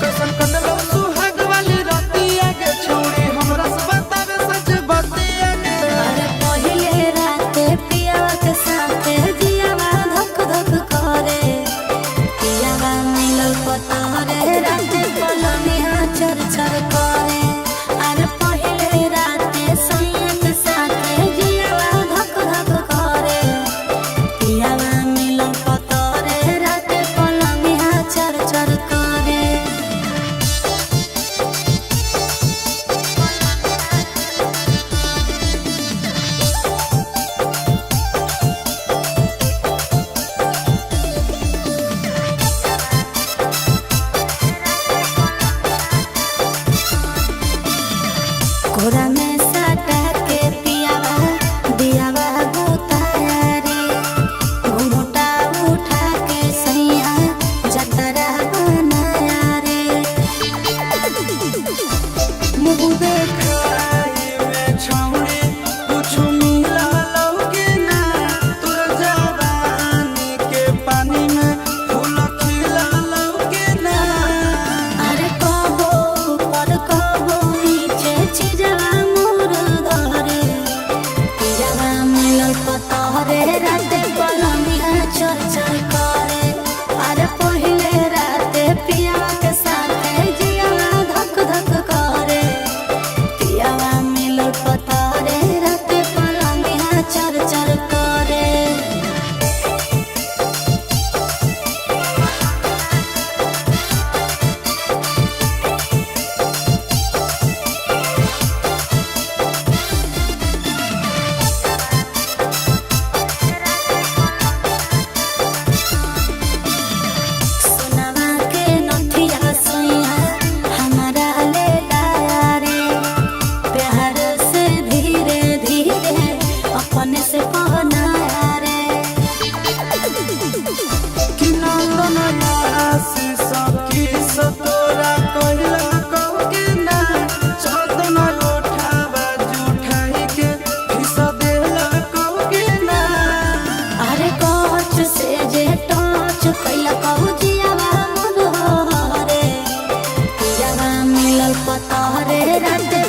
कैसन कटलो सुहाग वाली रतिया के छोड़ी हमरा से बतावे सच बतिया के। अरे पहिले राते पियावा के साथे जियावा धक धक करे, पियावा मिलल पतरे राते पलनिया चर चर करे। अरे पहिले राते सैया के साथे जियावा धक धक करे, पियावा मिलल पतरे राते पलनिया चर चर करे। कोरा में सटा के पियावा दियावा बुताया रे, घुंघटा उठा के सैया जतरा बनाया रे। मुँह देखाई में छौड़ी कुछ मिला लौके ना, तोर जवानी के पानी में फूल खिला लौके ना। अरे कबो ऊपर कबो नीचे चिजवा मोर धरे, पियावा मिलल पतरे राते पलनिया चर चर करे। अरे पहिले राते पियावा के साथे जियावा धक धक करे, पियावा मिलल पतरे राते पलनिया चर चर करे। सोनवा के नथिया सैया हमारा ले लाया रे, प्यार से धीरे धीरे अपने से पहनाया रे। कि नंदन आशीष की सतोरा कहिला कहके ना, चंदन उठावा जुठाई के हिस्सा देला कहके ना। अरे कोच से जे टच कैला कहू जियावा मन हरे, पियावा मिलल पतरे राते